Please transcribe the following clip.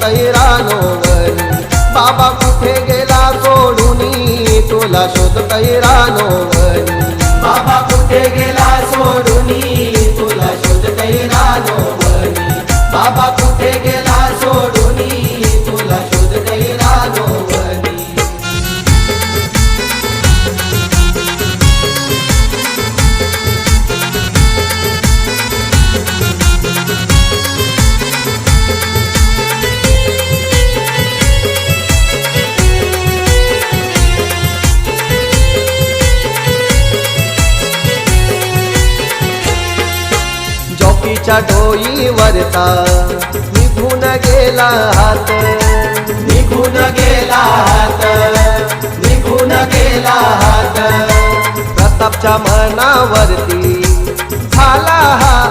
शोधतय रानोवरी बाबा कुठे गेला सोडूनी तुला शोधतय रानोवरी बाबा कुठे गेला सोडूनी तुला शोधतय रानोवरी बाबा कुठे गेला सोडूनी तुला शोधतय रानोवरी जोकीच्या डोईवरचा निघून गेला हात निघून गेला हात निघून गेला हात प्रतापच्या मनावरती झाला हा